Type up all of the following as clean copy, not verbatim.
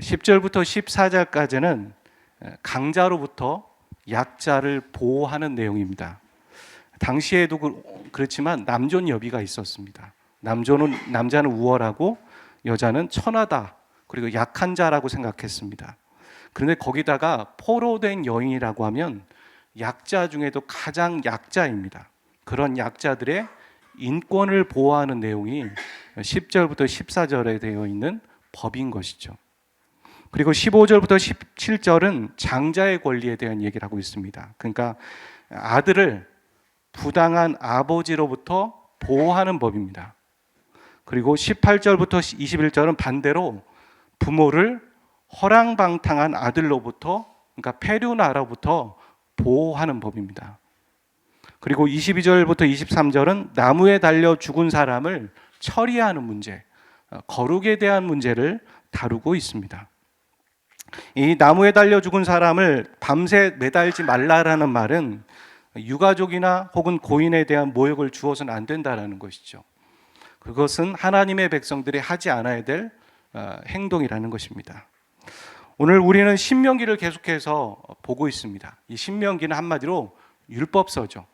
10절부터 14절까지는 강자로부터 약자를 보호하는 내용입니다. 당시에도 그렇지만 남존 여비가 있었습니다. 남자는 우월하고 여자는 천하다, 그리고 약한 자라고 생각했습니다. 그런데 거기다가 포로된 여인이라고 하면 약자 중에도 가장 약자입니다. 그런 약자들의 인권을 보호하는 내용이 10절부터 14절에 되어 있는 법인 것이죠. 그리고 15절부터 17절은 장자의 권리에 대한 얘기를 하고 있습니다. 그러니까 아들을 부당한 아버지로부터 보호하는 법입니다. 그리고 18절부터 21절은 반대로 부모를 허랑방탕한 아들로부터, 그러니까 페류나로부터 보호하는 법입니다. 그리고 22절부터 23절은 나무에 달려 죽은 사람을 처리하는 문제, 거룩에 대한 문제를 다루고 있습니다. 이 나무에 달려 죽은 사람을 밤새 매달지 말라라는 말은 유가족이나 혹은 고인에 대한 모욕을 주어서는 안 된다라는 것이죠. 그것은 하나님의 백성들이 하지 않아야 될 행동이라는 것입니다. 오늘 우리는 신명기를 계속해서 보고 있습니다. 이 신명기는 한마디로 율법서죠.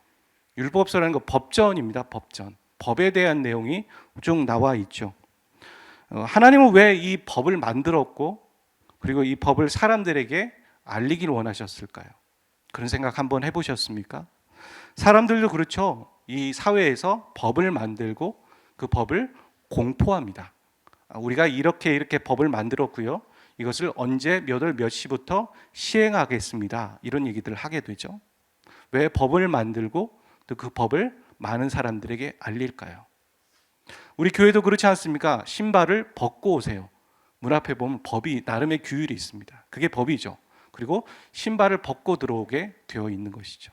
율법서라는 건 법전입니다. 법전. 법에 대한 내용이 쭉 나와 있죠. 하나님은 왜 이 법을 만들었고, 그리고 이 법을 사람들에게 알리길 원하셨을까요? 그런 생각 한번 해보셨습니까? 사람들도 그렇죠. 이 사회에서 법을 만들고 그 법을 공포합니다. 우리가 이렇게 법을 만들었고요, 이것을 언제 몇 월 몇 시부터 시행하겠습니다, 이런 얘기들을 하게 되죠. 왜 법을 만들고 또 그 법을 많은 사람들에게 알릴까요? 우리 교회도 그렇지 않습니까? 신발을 벗고 오세요. 문 앞에 보면 법이, 나름의 규율이 있습니다. 그게 법이죠. 그리고 신발을 벗고 들어오게 되어 있는 것이죠.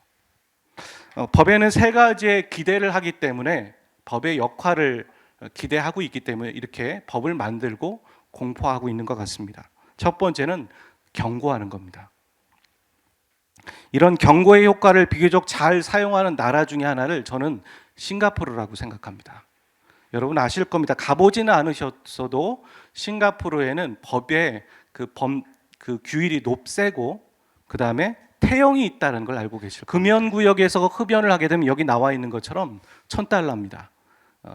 법에는 세 가지의 기대를 하기 때문에, 법의 역할을 기대하고 있기 때문에 이렇게 법을 만들고 공포하고 있는 것 같습니다. 첫 번째는 경고하는 겁니다. 이런 경고의 효과를 비교적 잘 사용하는 나라 중에 하나를 저는 싱가포르라고 생각합니다. 여러분 아실 겁니다. 가보지는 않으셨어도 싱가포르에는 법의 그 규율이 높세고, 그 다음에 태형이 있다는 걸 알고 계실 거예요. 금연구역에서 흡연을 하게 되면 여기 나와 있는 것처럼 $1,000입니다.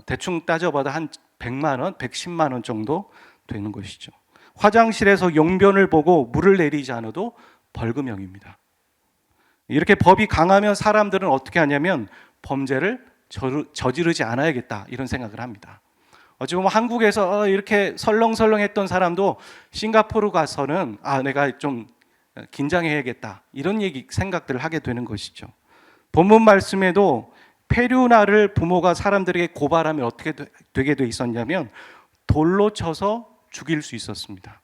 대충 따져봐도 한 100만 원, 110만 원 정도 되는 것이죠. 화장실에서 용변을 보고 물을 내리지 않아도 벌금형입니다. 이렇게 법이 강하면 사람들은 어떻게 하냐면 범죄를 저지르지 않아야겠다, 이런 생각을 합니다. 어찌 보면 한국에서 이렇게 설렁설렁했던 사람도 싱가포르 가서는 내가 좀 긴장해야겠다, 이런 생각들을 하게 되는 것이죠. 본문 말씀에도 페류나를 부모가 사람들에게 고발하면 어떻게 되게 돼 있었냐면 돌로 쳐서 죽일 수 있었습니다.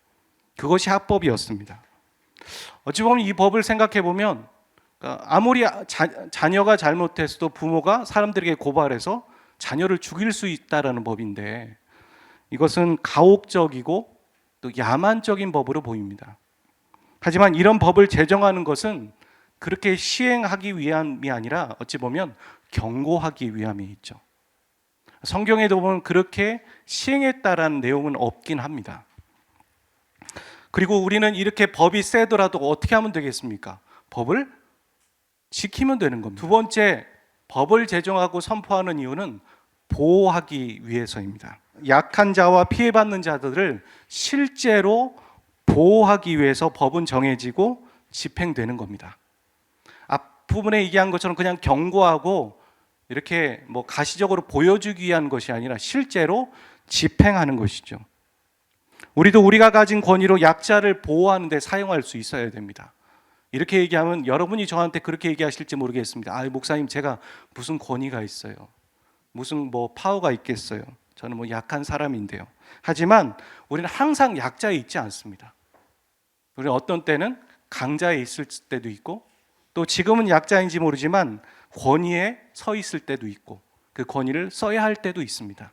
그것이 합법이었습니다. 어찌 보면 이 법을 생각해 보면 아무리 자녀가 잘못했어도 부모가 사람들에게 고발해서 자녀를 죽일 수 있다라는 법인데, 이것은 가혹적이고 또 야만적인 법으로 보입니다. 하지만 이런 법을 제정하는 것은 그렇게 시행하기 위함이 아니라 어찌 보면 경고하기 위함이 있죠. 성경에도 보면 그렇게 시행했다라는 내용은 없긴 합니다. 그리고 우리는 이렇게 법이 세더라도 어떻게 하면 되겠습니까? 법을 지키면 되는 겁니다. 두 번째, 법을 제정하고 선포하는 이유는 보호하기 위해서입니다. 약한 자와 피해받는 자들을 실제로 보호하기 위해서 법은 정해지고 집행되는 겁니다. 앞부분에 얘기한 것처럼 그냥 경고하고 이렇게 가시적으로 보여주기 위한 것이 아니라 실제로 집행하는 것이죠. 우리도 우리가 가진 권위로 약자를 보호하는 데 사용할 수 있어야 됩니다. 이렇게 얘기하면 여러분이 저한테 그렇게 얘기하실지 모르겠습니다. 목사님, 제가 무슨 권위가 있어요? 무슨 파워가 있겠어요? 저는 약한 사람인데요. 하지만 우리는 항상 약자에 있지 않습니다. 우리는 어떤 때는 강자에 있을 때도 있고, 또 지금은 약자인지 모르지만 권위에 서 있을 때도 있고, 그 권위를 써야 할 때도 있습니다.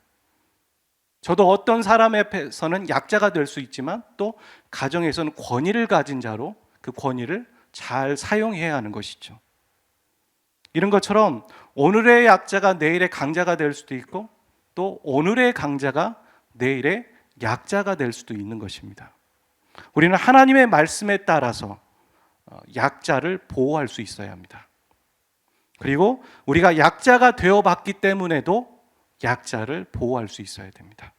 저도 어떤 사람 앞에서는 약자가 될 수 있지만 또 가정에서는 권위를 가진 자로 그 권위를 잘 사용해야 하는 것이죠. 이런 것처럼 오늘의 약자가 내일의 강자가 될 수도 있고, 또 오늘의 강자가 내일의 약자가 될 수도 있는 것입니다. 우리는 하나님의 말씀에 따라서 약자를 보호할 수 있어야 합니다. 그리고 우리가 약자가 되어봤기 때문에도 약자를 보호할 수 있어야 됩니다.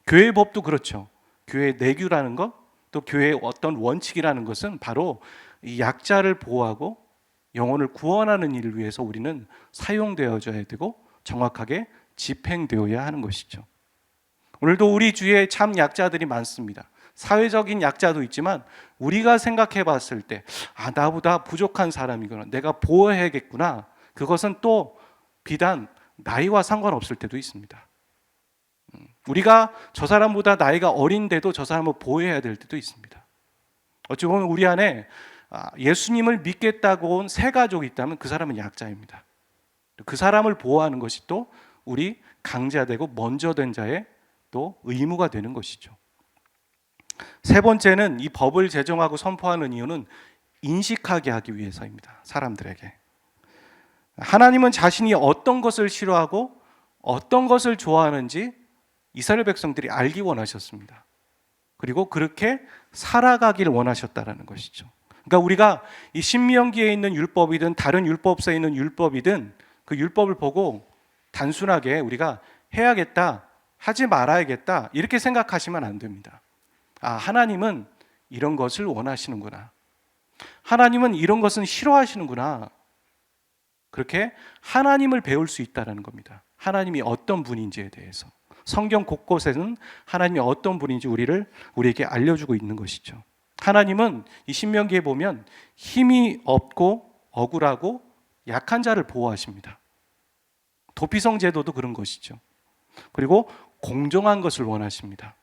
교회의 법도 그렇죠. 교회의 내규라는 것, 또 교회의 어떤 원칙이라는 것은 바로 이 약자를 보호하고 영혼을 구원하는 일을 위해서 우리는 사용되어져야 되고 정확하게 집행되어야 하는 것이죠. 오늘도 우리 주위에 참 약자들이 많습니다. 사회적인 약자도 있지만 우리가 생각해 봤을 때 나보다 부족한 사람이구나, 내가 보호해야겠구나, 그것은 또 비단 나이와 상관없을 때도 있습니다. 우리가 저 사람보다 나이가 어린데도 저 사람을 보호해야 될 때도 있습니다. 어찌 보면 우리 안에 예수님을 믿겠다고 온 새 가족이 있다면 그 사람은 약자입니다. 그 사람을 보호하는 것이 또 우리 강자되고 먼저 된 자의 또 의무가 되는 것이죠. 세 번째는 이 법을 제정하고 선포하는 이유는 인식하게 하기 위해서입니다. 사람들에게. 하나님은 자신이 어떤 것을 싫어하고 어떤 것을 좋아하는지 이스라엘 백성들이 알기 원하셨습니다. 그리고 그렇게 살아가기를 원하셨다는 것이죠. 그러니까 우리가 이 신명기에 있는 율법이든 다른 율법서에 있는 율법이든 그 율법을 보고 단순하게 우리가 해야겠다, 하지 말아야겠다 이렇게 생각하시면 안 됩니다. 하나님은 이런 것을 원하시는구나, 하나님은 이런 것은 싫어하시는구나, 그렇게 하나님을 배울 수 있다는 겁니다. 하나님이 어떤 분인지에 대해서 성경 곳곳에는 하나님이 어떤 분인지 우리에게 알려주고 있는 것이죠. 하나님은 이 신명기에 보면 힘이 없고 억울하고 약한 자를 보호하십니다. 도피성 제도도 그런 것이죠. 그리고 공정한 것을 원하십니다.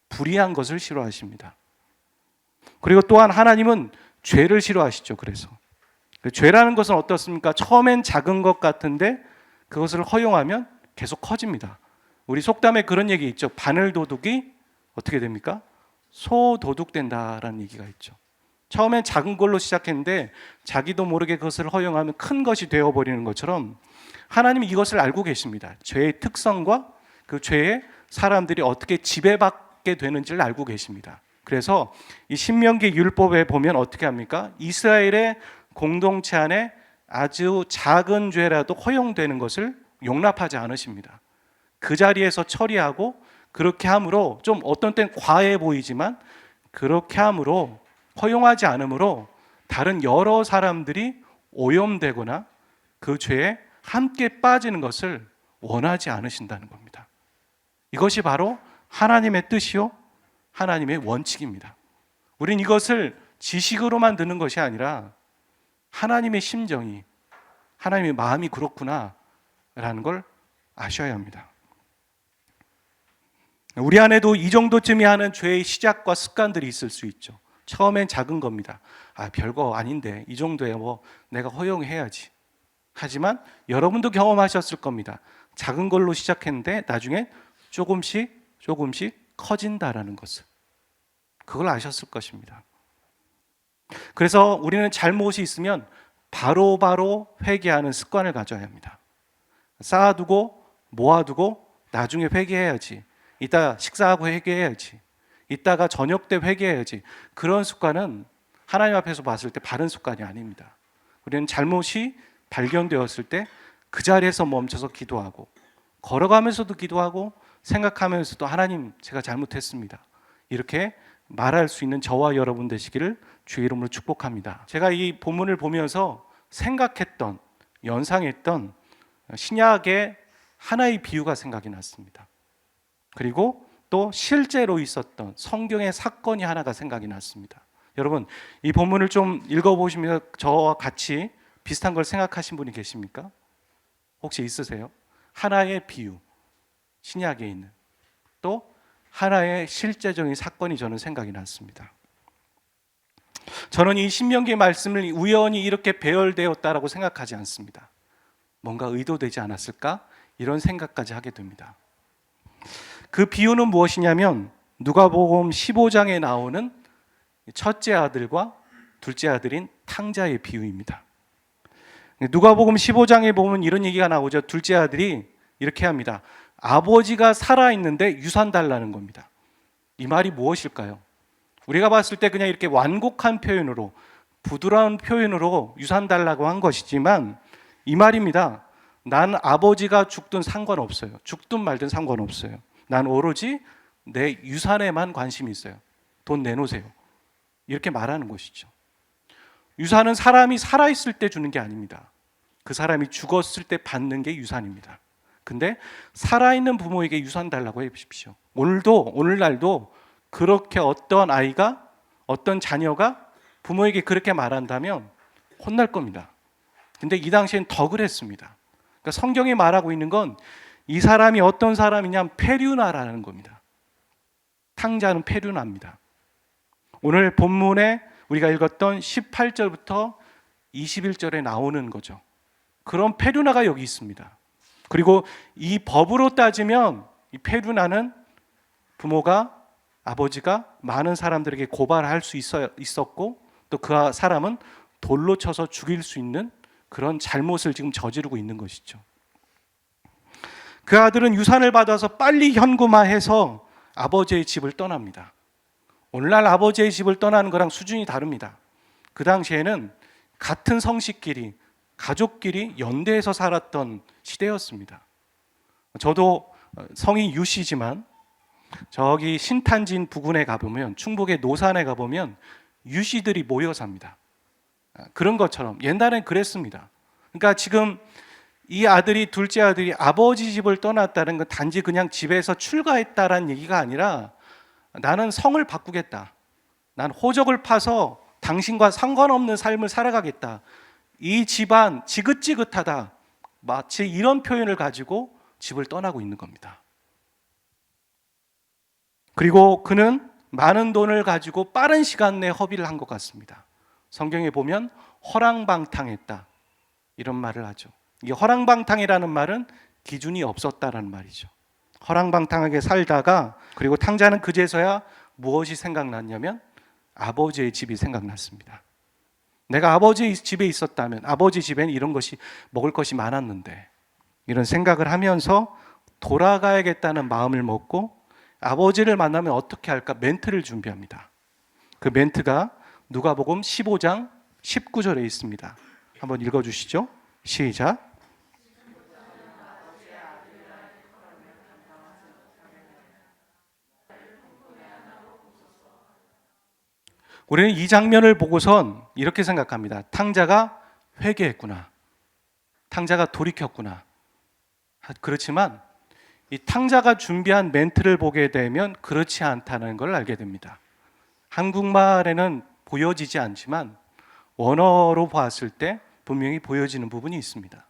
불의한 것을 싫어하십니다. 그리고 또한 하나님은 죄를 싫어하시죠. 그래서 죄라는 것은 어떻습니까? 처음엔 작은 것 같은데 그것을 허용하면 계속 커집니다. 우리 속담에 그런 얘기 있죠. 바늘 도둑이 어떻게 됩니까? 소도둑 된다라는 얘기가 있죠. 처음엔 작은 걸로 시작했는데 자기도 모르게 그것을 허용하면 큰 것이 되어버리는 것처럼 하나님이 이것을 알고 계십니다. 죄의 특성과 그 죄에 사람들이 어떻게 지배받게 되는지를 알고 계십니다. 그래서 이 신명기 율법에 보면 어떻게 합니까? 이스라엘의 공동체 안에 아주 작은 죄라도 허용되는 것을 용납하지 않으십니다. 그 자리에서 처리하고, 그렇게 함으로 좀 어떤 땐 과해 보이지만 그렇게 함으로, 허용하지 않으므로 다른 여러 사람들이 오염되거나 그 죄에 함께 빠지는 것을 원하지 않으신다는 겁니다. 이것이 바로 하나님의 뜻이요 하나님의 원칙입니다. 우린 이것을 지식으로만 듣는 것이 아니라 하나님의 심정이, 하나님의 마음이 그렇구나 라는 걸 아셔야 합니다. 우리 안에도 이 정도쯤이 하는 죄의 시작과 습관들이 있을 수 있죠. 처음엔 작은 겁니다. 별거 아닌데 이 정도에 내가 허용해야지. 하지만 여러분도 경험하셨을 겁니다. 작은 걸로 시작했는데 나중에 조금씩 커진다라는 것을, 그걸 아셨을 것입니다. 그래서 우리는 잘못이 있으면 바로바로 회개하는 습관을 가져야 합니다. 쌓아두고 모아두고 나중에 회개해야지, 이따 식사하고 회개해야지, 이따가 저녁 때 회개해야지, 그런 습관은 하나님 앞에서 봤을 때 바른 습관이 아닙니다. 우리는 잘못이 발견되었을 때 그 자리에서 멈춰서 기도하고, 걸어가면서도 기도하고, 생각하면서도 하나님 제가 잘못했습니다, 이렇게 말할 수 있는 저와 여러분 되시기를 주의 이름으로 축복합니다. 제가 이 본문을 보면서 생각했던, 연상했던 신약의 하나의 비유가 생각이 났습니다. 그리고 또 실제로 있었던 성경의 사건이 하나가 생각이 났습니다. 여러분, 이 본문을 좀 읽어보시면 저와 같이 비슷한 걸 생각하신 분이 계십니까? 혹시 있으세요? 하나의 비유, 신약에 있는 또 하나의 실제적인 사건이 저는 생각이 났습니다. 저는 이 신명기의 말씀을 우연히 이렇게 배열되었다라고 생각하지 않습니다. 뭔가 의도되지 않았을까? 이런 생각까지 하게 됩니다. 그 비유는 무엇이냐면 누가복음 15장에 나오는 첫째 아들과 둘째 아들인 탕자의 비유입니다. 누가복음 15장에 보면 이런 얘기가 나오죠. 둘째 아들이 이렇게 합니다. 아버지가 살아있는데 유산 달라는 겁니다. 이 말이 무엇일까요? 우리가 봤을 때 그냥 이렇게 완곡한 표현으로, 부드러운 표현으로 유산 달라고 한 것이지만 이 말입니다. 난 아버지가 죽든 상관없어요. 죽든 말든 상관없어요. 난 오로지 내 유산에만 관심이 있어요. 돈 내놓으세요. 이렇게 말하는 것이죠. 유산은 사람이 살아있을 때 주는 게 아닙니다. 그 사람이 죽었을 때 받는 게 유산입니다. 근데 살아있는 부모에게 유산 달라고 해보십시오. 오늘날도 그렇게 어떤 아이가, 어떤 자녀가 부모에게 그렇게 말한다면 혼날 겁니다. 근데 이 당시엔 더 그랬습니다. 그러니까 성경이 말하고 있는 건 이 사람이 어떤 사람이냐면 페류나라는 겁니다. 탕자는 페류나입니다. 오늘 본문에 우리가 읽었던 18절부터 21절에 나오는 거죠. 그런 페류나가 여기 있습니다. 그리고 이 법으로 따지면 이 페류나는 부모가, 아버지가 많은 사람들에게 고발할 수 있었고 또 그 사람은 돌로 쳐서 죽일 수 있는 그런 잘못을 지금 저지르고 있는 것이죠. 그 아들은 유산을 받아서 빨리 현금화해서 아버지의 집을 떠납니다. 오늘날 아버지의 집을 떠나는 거랑 수준이 다릅니다. 그 당시에는 같은 성씨끼리, 가족끼리 연대해서 살았던 시대였습니다. 저도 성이 유씨지만 저기 신탄진 부근에 가보면, 충북의 노산에 가보면 유씨들이 모여 삽니다. 그런 것처럼 옛날엔 그랬습니다. 그러니까 지금 이 아들이, 둘째 아들이 아버지 집을 떠났다는 건 단지 그냥 집에서 출가했다라는 얘기가 아니라 나는 성을 바꾸겠다. 난 호적을 파서 당신과 상관없는 삶을 살아가겠다. 이 집안 지긋지긋하다. 마치 이런 표현을 가지고 집을 떠나고 있는 겁니다. 그리고 그는 많은 돈을 가지고 빠른 시간 내에 허비를 한 것 같습니다. 성경에 보면 허랑방탕했다 이런 말을 하죠. 이 허랑방탕이라는 말은 기준이 없었다라는 말이죠. 허랑방탕하게 살다가, 그리고 탕자는 그제서야 무엇이 생각났냐면 아버지의 집이 생각났습니다. 내가 아버지 집에 있었다면, 아버지 집에는 이런 것이, 먹을 것이 많았는데, 이런 생각을 하면서 돌아가야겠다는 마음을 먹고 아버지를 만나면 어떻게 할까 멘트를 준비합니다. 그 멘트가 누가복음 15장 19절에 있습니다. 한번 읽어주시죠. 시작. 우리는 이 장면을 보고선 이렇게 생각합니다. 탕자가 회개했구나. 탕자가 돌이켰구나. 그렇지만 이 탕자가 준비한 멘트를 보게 되면 그렇지 않다는 걸 알게 됩니다. 한국말에는 보여지지 않지만 원어로 봤을 때 분명히 보여지는 부분이 있습니다.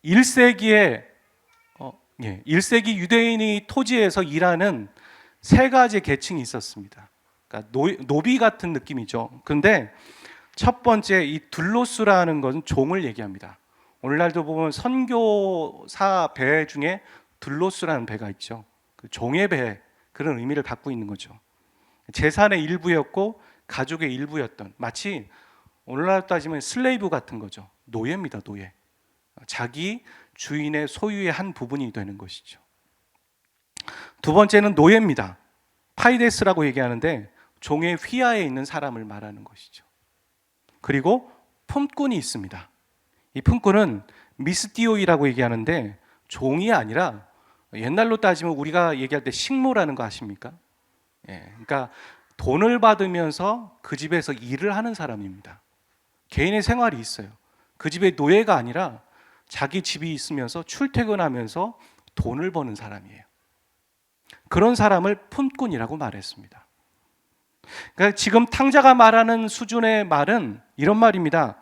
1세기에 1세기 유대인이 토지에서 일하는 세 가지 계층이 있었습니다. 그러니까 노비 같은 느낌이죠. 그런데 첫 번째 이 둘로스라는 것은 종을 얘기합니다. 오늘날도 보면 선교사 배 중에 둘로스라는 배가 있죠. 그 종의 배, 그런 의미를 갖고 있는 거죠. 재산의 일부였고 가족의 일부였던, 마치 오늘날 따지면 슬레이브 같은 거죠. 노예입니다, 노예. 자기 주인의 소유의 한 부분이 되는 것이죠. 두 번째는 노예입니다. 파이데스라고 얘기하는데 종의 휘하에 있는 사람을 말하는 것이죠. 그리고 품꾼이 있습니다. 이 품꾼은 미스티오이라고 얘기하는데 종이 아니라, 옛날로 따지면 우리가 얘기할 때 식모라는 거 아십니까? 그러니까 돈을 받으면서 그 집에서 일을 하는 사람입니다. 개인의 생활이 있어요. 그 집의 노예가 아니라 자기 집이 있으면서 출퇴근하면서 돈을 버는 사람이에요. 그런 사람을 품꾼이라고 말했습니다. 그러니까 지금 탕자가 말하는 수준의 말은 이런 말입니다.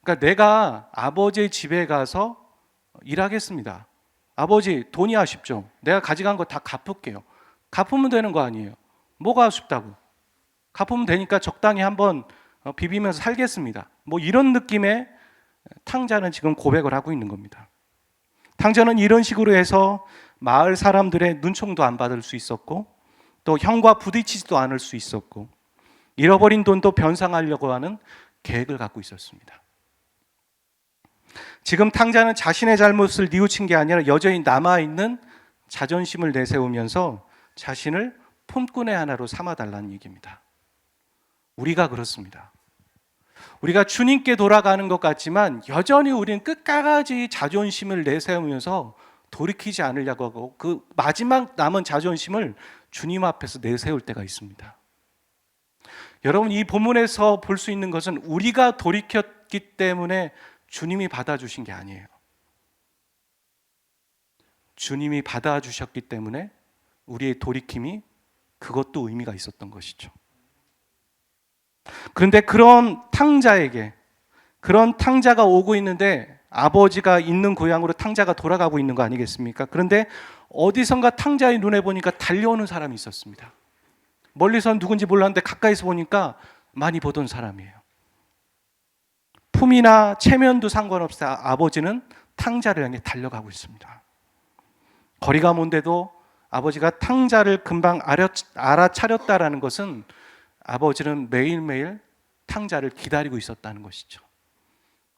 그러니까 내가 아버지의 집에 가서 일하겠습니다. 아버지, 돈이 아쉽죠? 내가 가져간 거 다 갚을게요. 갚으면 되는 거 아니에요? 뭐가 아쉽다고? 갚으면 되니까 적당히 한번 비비면서 살겠습니다. 뭐 이런 느낌의 탕자는 지금 고백을 하고 있는 겁니다. 탕자는 이런 식으로 해서 마을 사람들의 눈총도 안 받을 수 있었고, 또 형과 부딪히지도 않을 수 있었고, 잃어버린 돈도 변상하려고 하는 계획을 갖고 있었습니다. 지금 탕자는 자신의 잘못을 뉘우친 게 아니라 여전히 남아있는 자존심을 내세우면서 자신을 품꾼의 하나로 삼아달라는 얘기입니다. 우리가 그렇습니다. 우리가 주님께 돌아가는 것 같지만 여전히 우리는 끝까지 자존심을 내세우면서 돌이키지 않으려고 하고 그 마지막 남은 자존심을 주님 앞에서 내세울 때가 있습니다. 여러분, 이 본문에서 볼 수 있는 것은 우리가 돌이켰기 때문에 주님이 받아주신 게 아니에요. 주님이 받아주셨기 때문에 우리의 돌이킴이 그것도 의미가 있었던 것이죠. 그런데 그런 탕자가 오고 있는데 아버지가 있는 고향으로 탕자가 돌아가고 있는 거 아니겠습니까? 그런데 어디선가 탕자의 눈에 보니까 달려오는 사람이 있었습니다. 멀리선 누군지 몰랐는데 가까이서 보니까 많이 보던 사람이에요. 품이나 체면도 상관없이 아버지는 탕자를 향해 달려가고 있습니다. 거리가 먼데도 아버지가 탕자를 금방 알아차렸다라는 것은 아버지는 매일매일 탕자를 기다리고 있었다는 것이죠.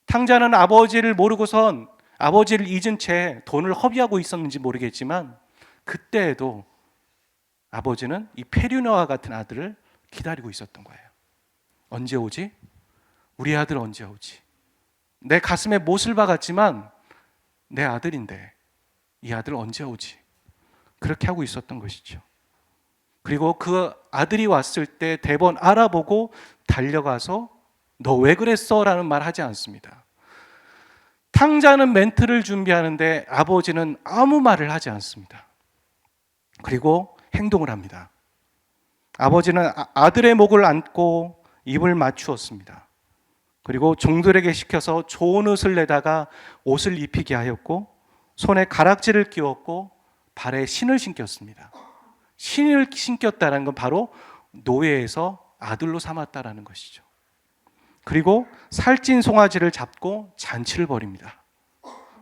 탕자는 아버지를 모르고선 아버지를 잊은 채 돈을 허비하고 있었는지 모르겠지만 그때에도 아버지는 이 페류나와 같은 아들을 기다리고 있었던 거예요. 언제 오지? 우리 아들 언제 오지? 내 가슴에 못을 박았지만 내 아들인데 이 아들 언제 오지? 그렇게 하고 있었던 것이죠. 그리고 그 아들이 왔을 때 대번 알아보고 달려가서 너 왜 그랬어? 라는 말 하지 않습니다. 탕자는 멘트를 준비하는데 아버지는 아무 말을 하지 않습니다. 그리고 행동을 합니다. 아버지는 아들의 목을 안고 입을 맞추었습니다. 그리고 종들에게 시켜서 좋은 옷을 내다가 옷을 입히게 하였고 손에 가락지를 끼웠고 발에 신을 신겼습니다. 신을 신겼다는 건 바로 노예에서 아들로 삼았다라는 것이죠. 그리고 살찐 송아지를 잡고 잔치를 벌입니다.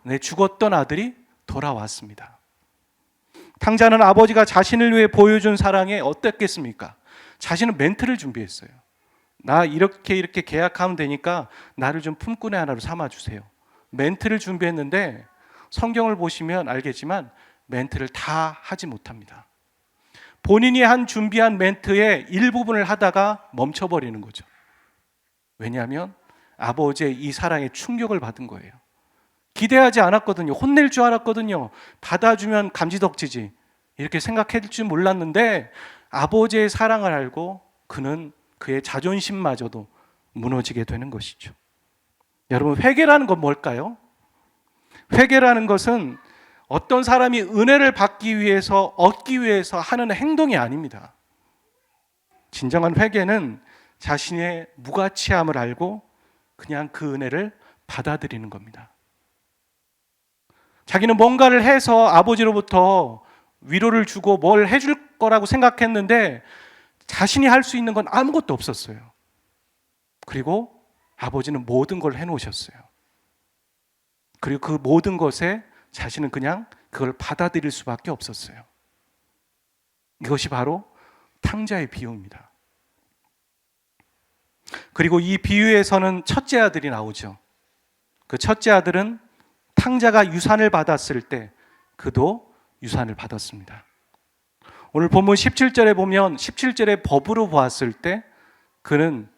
내 죽었던 아들이 돌아왔습니다. 탕자는 아버지가 자신을 위해 보여준 사랑에 어땠겠습니까? 자신은 멘트를 준비했어요. 나 이렇게 계약하면 되니까 나를 좀 품꾼의 하나로 삼아주세요. 멘트를 준비했는데 성경을 보시면 알겠지만 멘트를 다 하지 못합니다. 본인이 준비한 멘트의 일부분을 하다가 멈춰버리는 거죠. 왜냐하면 아버지의 이 사랑에 충격을 받은 거예요. 기대하지 않았거든요. 혼낼 줄 알았거든요. 받아주면 감지덕지지 이렇게 생각할 줄 몰랐는데 아버지의 사랑을 알고 그는 그의 자존심마저도 무너지게 되는 것이죠. 여러분, 회개라는 건 뭘까요? 회개라는 것은 어떤 사람이 은혜를 받기 위해서 얻기 위해서 하는 행동이 아닙니다. 진정한 회개는 자신의 무가치함을 알고 그냥 그 은혜를 받아들이는 겁니다. 자기는 뭔가를 해서 아버지로부터 위로를 주고 뭘 해줄 거라고 생각했는데 자신이 할 수 있는 건 아무것도 없었어요. 그리고 아버지는 모든 걸 해놓으셨어요. 그리고 그 모든 것에 자신은 그냥 그걸 받아들일 수밖에 없었어요. 이것이 바로 탕자의 비유입니다. 그리고 이 비유에서는 첫째 아들이 나오죠. 그 첫째 아들은 탕자가 유산을 받았을 때 그도 유산을 받았습니다. 오늘 본문 17절에 보면 17절의 법으로 보았을 때 그는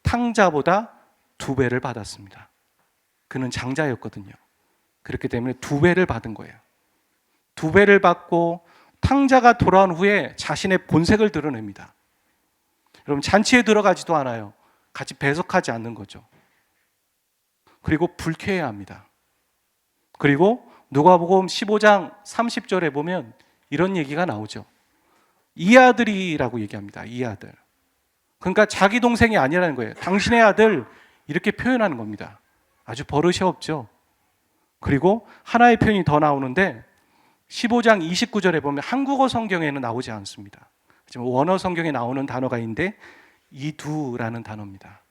탕자보다 2배를 받았습니다. 그는 장자였거든요. 그렇기 때문에 2배를 받은 거예요. 2배를 받고 탕자가 돌아온 후에 자신의 본색을 드러냅니다. 여러분, 잔치에 들어가지도 않아요. 같이 배석하지 않는 거죠. 그리고 불쾌해야 합니다. 그리고 누가복음 15장 30절에 보면 이런 얘기가 나오죠. 이 아들이라고 얘기합니다. 이 아들. 그러니까 자기 동생이 아니라는 거예요. 당신의 아들 이렇게 표현하는 겁니다. 아주 버릇이 없죠. 그리고 하나의 표현이 더 나오는데 15장 29절에 보면 한국어 성경에는 나오지 않습니다. 하지만 원어 성경에 나오는 단어가 있는데 이두라는 단어입니다.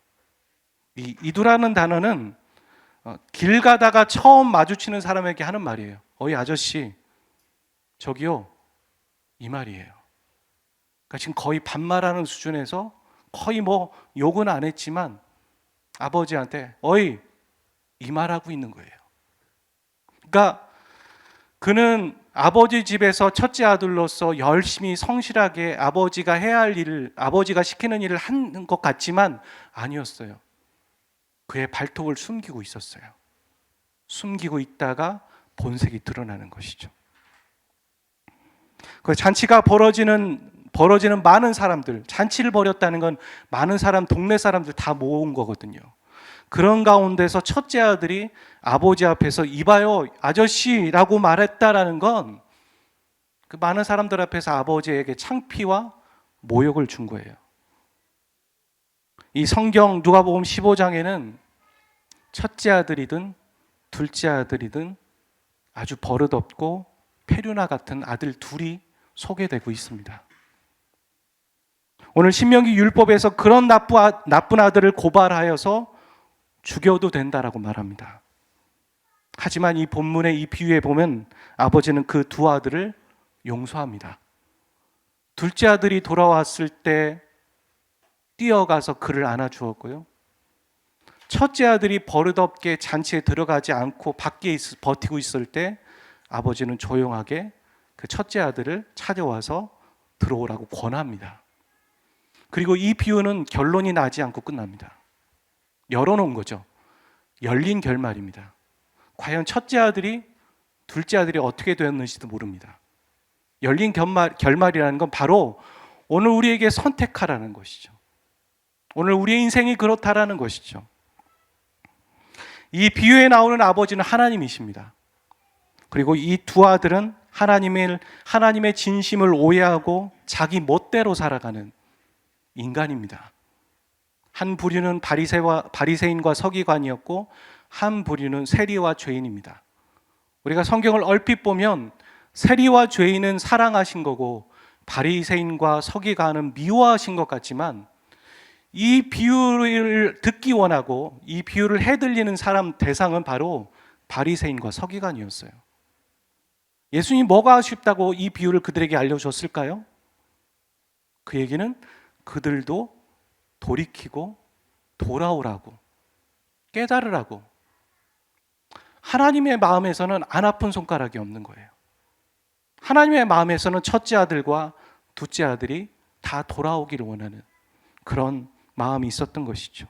이 이두라는 단어는 길 가다가 처음 마주치는 사람에게 하는 말이에요. 어이 아저씨, 저기요, 이 말이에요. 그러니까 지금 거의 반말하는 수준에서 거의 욕은 안 했지만 아버지한테 어이, 이 말하고 있는 거예요. 그러니까 그는 아버지 집에서 첫째 아들로서 열심히 성실하게 아버지가 해야 할 일을, 아버지가 시키는 일을 한 것 같지만 아니었어요. 그의 발톱을 숨기고 있었어요. 숨기고 있다가 본색이 드러나는 것이죠. 그 잔치가 벌어지는 많은 사람들, 잔치를 벌였다는 건 많은 사람, 동네 사람들 다 모은 거거든요. 그런 가운데서 첫째 아들이 아버지 앞에서 이봐요 아저씨라고 말했다라는 건 그 많은 사람들 앞에서 아버지에게 창피와 모욕을 준 거예요. 이 성경 누가복음 15장에는 첫째 아들이든 둘째 아들이든 아주 버릇없고 페류나 같은 아들 둘이 소개되고 있습니다. 오늘 신명기 율법에서 그런 나쁜 아들을 고발하여서 죽여도 된다라고 말합니다. 하지만 이 본문의 이 비유에 보면 아버지는 그 두 아들을 용서합니다. 둘째 아들이 돌아왔을 때 뛰어가서 그를 안아주었고요. 첫째 아들이 버릇없게 잔치에 들어가지 않고 밖에 버티고 있을 때 아버지는 조용하게 그 첫째 아들을 찾아와서 들어오라고 권합니다. 그리고 이 비유는 결론이 나지 않고 끝납니다. 열어놓은 거죠. 열린 결말입니다. 과연 첫째 아들이 둘째 아들이 어떻게 되었는지도 모릅니다. 열린 결말이라는 건 바로 오늘 우리에게 선택하라는 것이죠. 오늘 우리의 인생이 그렇다라는 것이죠. 이 비유에 나오는 아버지는 하나님이십니다. 그리고 이 두 아들은 하나님의 진심을 오해하고 자기 멋대로 살아가는 인간입니다. 한 부류는 바리새인과 서기관이었고 한 부류는 세리와 죄인입니다. 우리가 성경을 얼핏 보면 세리와 죄인은 사랑하신 거고 바리새인과 서기관은 미워하신 것 같지만 이 비유를 듣기 원하고 이 비유를 해들리는 사람 대상은 바로 바리새인과 서기관이었어요. 예수님이 뭐가 아쉽다고 이 비유를 그들에게 알려줬을까요? 그 얘기는 그들도 돌이키고 돌아오라고, 깨달으라고. 하나님의 마음에서는 안 아픈 손가락이 없는 거예요. 하나님의 마음에서는 첫째 아들과 둘째 아들이 다 돌아오기를 원하는 그런 마음이 있었던 것이죠.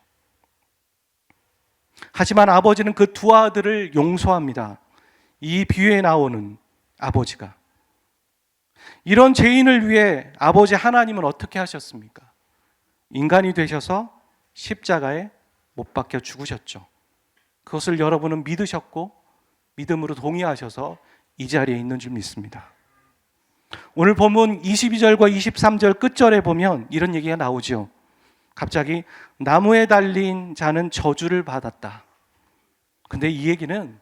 하지만 아버지는 그 두 아들을 용서합니다. 이 비유에 나오는 아버지가. 이런 죄인을 위해 아버지 하나님은 어떻게 하셨습니까? 인간이 되셔서 십자가에 못 박혀 죽으셨죠. 그것을 여러분은 믿으셨고 믿음으로 동의하셔서 이 자리에 있는 줄 믿습니다. 오늘 본문 22절과 23절 끝절에 보면 이런 얘기가 나오죠. 갑자기 나무에 달린 자는 저주를 받았다. 근데 이 얘기는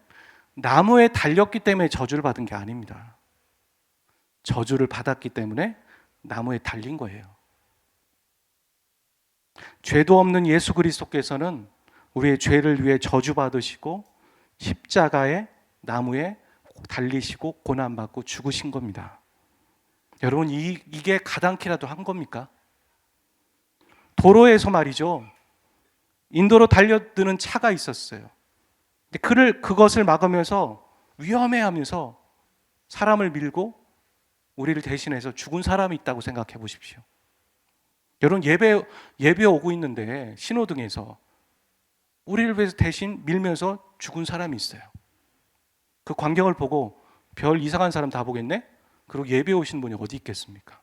나무에 달렸기 때문에 저주를 받은 게 아닙니다. 저주를 받았기 때문에 나무에 달린 거예요. 죄도 없는 예수 그리스도께서는 우리의 죄를 위해 저주받으시고 십자가에 나무에 달리시고 고난받고 죽으신 겁니다. 여러분 이게 가당키라도 한 겁니까? 도로에서 말이죠. 인도로 달려드는 차가 있었어요. 근데 그것을 막으면서 위험해하면서 사람을 밀고 우리를 대신해서 죽은 사람이 있다고 생각해 보십시오. 여러분 예배 오고 있는데 신호등에서 우리를 위해서 대신 밀면서 죽은 사람이 있어요. 그 광경을 보고 별 이상한 사람 다 보겠네? 그리고 예배 오신 분이 어디 있겠습니까?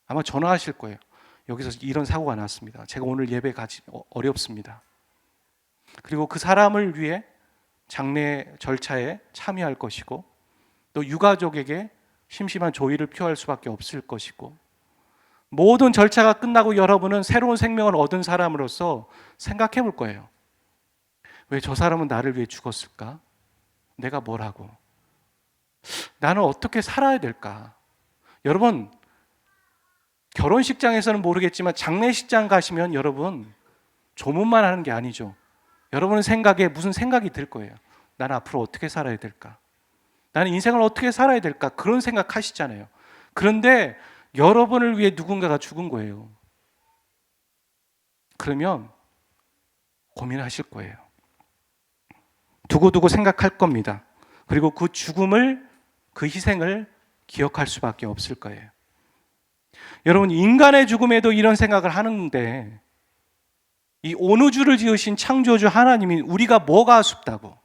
아마 전화하실 거예요. 여기서 이런 사고가 났습니다. 제가 오늘 예배 가지 어렵습니다. 그리고 그 사람을 위해 장례 절차에 참여할 것이고 또 유가족에게 심심한 조의를 표할 수밖에 없을 것이고 모든 절차가 끝나고 여러분은 새로운 생명을 얻은 사람으로서 생각해 볼 거예요. 왜 저 사람은 나를 위해 죽었을까? 내가 뭘 하고? 나는 어떻게 살아야 될까? 여러분, 결혼식장에서는 모르겠지만 장례식장 가시면 여러분 조문만 하는 게 아니죠. 여러분 생각에 무슨 생각이 들 거예요. 나는 앞으로 어떻게 살아야 될까? 나는 인생을 어떻게 살아야 될까? 그런 생각 하시잖아요. 그런데 여러분을 위해 누군가가 죽은 거예요. 그러면 고민하실 거예요. 두고두고 생각할 겁니다. 그리고 그 죽음을 그 희생을 기억할 수밖에 없을 거예요. 여러분, 인간의 죽음에도 이런 생각을 하는데, 이 온 우주를 지으신 창조주 하나님이 우리가 뭐가 아쉽다고,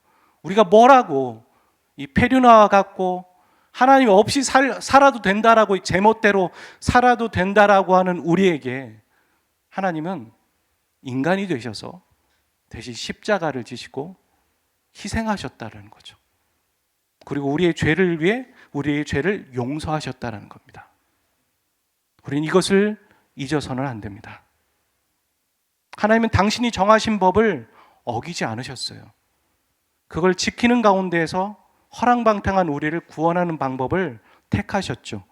우리가 뭐라고, 이 페류나와 같고 하나님 없이 살아도 된다라고, 제멋대로 살아도 된다라고 하는 우리에게 하나님은 인간이 되셔서 대신 십자가를 지시고 희생하셨다는 거죠. 그리고 우리의 죄를 위해 우리의 죄를 용서하셨다는 겁니다. 우리는 이것을 잊어서는 안 됩니다. 하나님은 당신이 정하신 법을 어기지 않으셨어요. 그걸 지키는 가운데에서 허랑방탕한 우리를 구원하는 방법을 택하셨죠.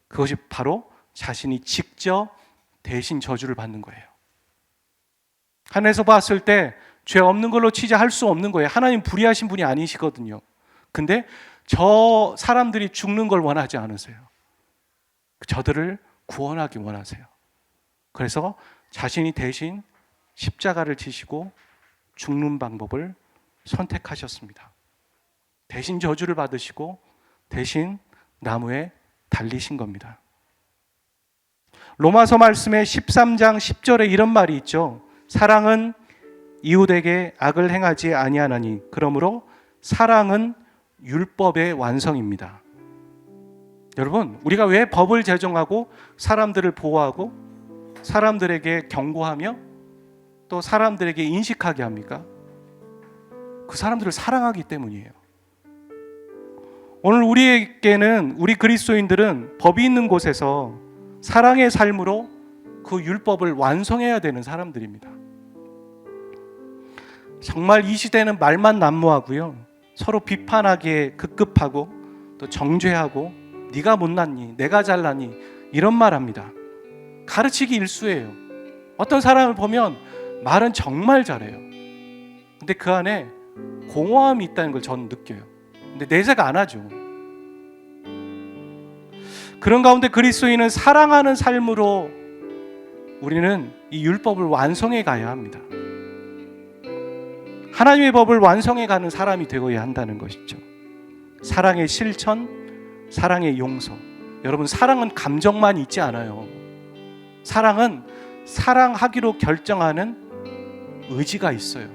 그것이 바로 자신이 직접 대신 저주를 받는 거예요. 하늘에서 봤을 때 죄 없는 걸로 치자할 수 없는 거예요. 하나님 불의하신 분이 아니시거든요. 근데 저 사람들이 죽는 걸 원하지 않으세요. 저들을 구원하기 원하세요. 그래서 자신이 대신 십자가를 지시고 죽는 방법을 선택하셨습니다. 대신 저주를 받으시고 대신 나무에 달리신 겁니다. 로마서 말씀의 13장 10절에 이런 말이 있죠. 사랑은 이웃에게 악을 행하지 아니하나니 그러므로 사랑은 율법의 완성입니다. 여러분, 우리가 왜 법을 제정하고 사람들을 보호하고 사람들에게 경고하며 또 사람들에게 인식하게 합니까? 그 사람들을 사랑하기 때문이에요. 오늘 우리에게는, 우리 그리스도인들은 법이 있는 곳에서 사랑의 삶으로 그 율법을 완성해야 되는 사람들입니다. 정말 이 시대는 말만 난무하고요, 서로 비판하기에 급급하고 또 정죄하고 네가 못났니, 내가 잘났니 이런 말 합니다. 가르치기 일쑤예요. 어떤 사람을 보면 말은 정말 잘해요. 근데 그 안에 공허함이 있다는 걸 저는 느껴요. 근데 내세가 안 하죠. 그런 가운데 그리스도인은 사랑하는 삶으로 우리는 이 율법을 완성해 가야 합니다. 하나님의 법을 완성해 가는 사람이 되어야 한다는 것이죠. 사랑의 실천, 사랑의 용서. 여러분, 사랑은 감정만 있지 않아요. 사랑은 사랑하기로 결정하는 의지가 있어요.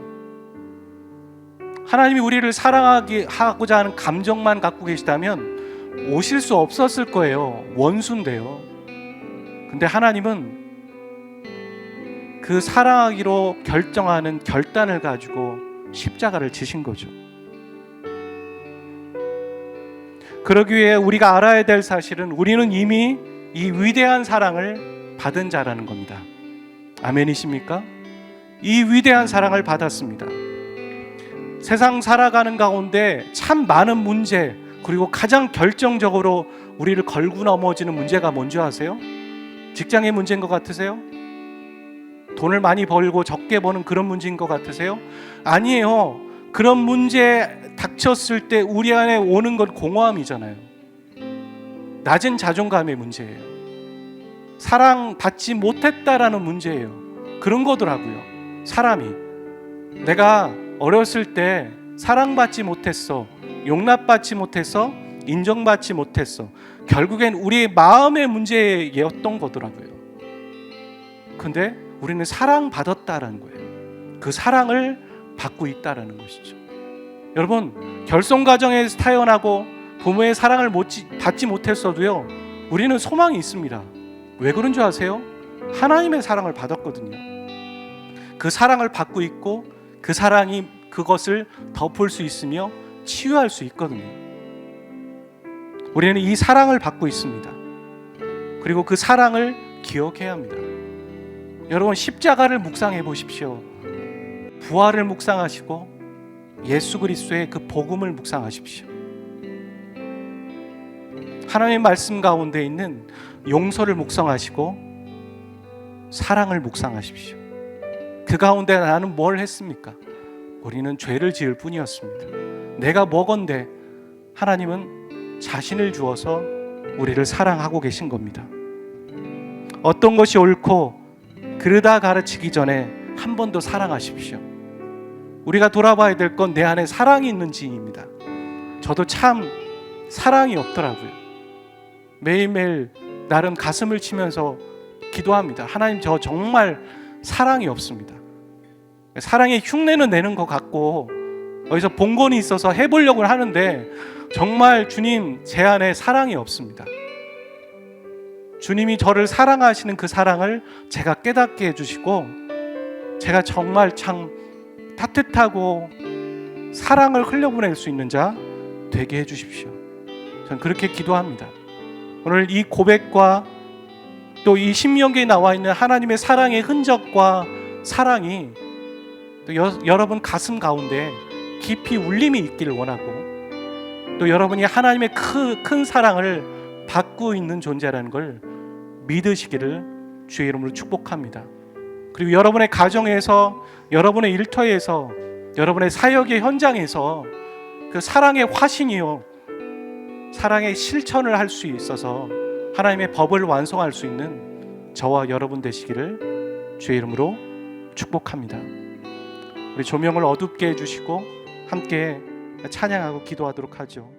하나님이 우리를 사랑하고자 하는 감정만 갖고 계시다면 오실 수 없었을 거예요. 원수인데요. 근데 하나님은 그 사랑하기로 결정하는 결단을 가지고 십자가를 지신 거죠. 그러기 위해 우리가 알아야 될 사실은 우리는 이미 이 위대한 사랑을 받은 자라는 겁니다. 아멘이십니까? 이 위대한 사랑을 받았습니다. 세상 살아가는 가운데 참 많은 문제, 그리고 가장 결정적으로 우리를 걸고 넘어지는 문제가 뭔지 아세요? 직장의 문제인 것 같으세요? 돈을 많이 벌고 적게 버는 그런 문제인 것 같으세요? 아니에요. 그런 문제 닥쳤을 때 우리 안에 오는 건 공허함이잖아요. 낮은 자존감의 문제예요. 사랑받지 못했다라는 문제예요. 그런 거더라고요. 사람이 내가 어렸을 때 사랑받지 못했어, 용납받지 못해서 인정받지 못했어. 결국엔 우리의 마음의 문제였던 거더라고요. 근데 우리는 사랑받았다라는 거예요. 그 사랑을 받고 있다라는 것이죠. 여러분, 결손 가정에서 태어나고 부모의 사랑을 받지 못했어도요, 우리는 소망이 있습니다. 왜 그런 줄 아세요? 하나님의 사랑을 받았거든요. 그 사랑을 받고 있고 그 사랑이 그것을 덮을 수 있으며 치유할 수 있거든요. 우리는 이 사랑을 받고 있습니다. 그리고 그 사랑을 기억해야 합니다. 여러분, 십자가를 묵상해 보십시오. 부활을 묵상하시고 예수 그리스도의 그 복음을 묵상하십시오. 하나님의 말씀 가운데 있는 용서를 묵상하시고 사랑을 묵상하십시오. 그 가운데 나는 뭘 했습니까? 우리는 죄를 지을 뿐이었습니다. 내가 뭐건데 하나님은 자신을 주어서 우리를 사랑하고 계신 겁니다. 어떤 것이 옳고 그르다 가르치기 전에 한 번 더 사랑하십시오. 우리가 돌아봐야 될 건 내 안에 사랑이 있는지입니다. 저도 참 사랑이 없더라고요. 매일매일 나름 가슴을 치면서 기도합니다. 하나님, 저 정말 사랑이 없습니다. 사랑의 흉내는 내는 것 같고 어디서 본건이 있어서 해보려고 하는데 정말 주님, 제 안에 사랑이 없습니다. 주님이 저를 사랑하시는 그 사랑을 제가 깨닫게 해주시고 제가 정말 참 따뜻하고 사랑을 흘려보낼 수 있는 자 되게 해주십시오. 저는 그렇게 기도합니다. 오늘 이 고백과 또 이 신명기에 나와 있는 하나님의 사랑의 흔적과 사랑이 또 여러분 가슴 가운데 깊이 울림이 있기를 원하고, 또 여러분이 하나님의 큰 사랑을 받고 있는 존재라는 걸 믿으시기를 주의 이름으로 축복합니다. 그리고 여러분의 가정에서, 여러분의 일터에서, 여러분의 사역의 현장에서 그 사랑의 화신이요, 사랑의 실천을 할 수 있어서 하나님의 법을 완성할 수 있는 저와 여러분 되시기를 주의 이름으로 축복합니다. 우리 조명을 어둡게 해주시고 함께 찬양하고 기도하도록 하죠.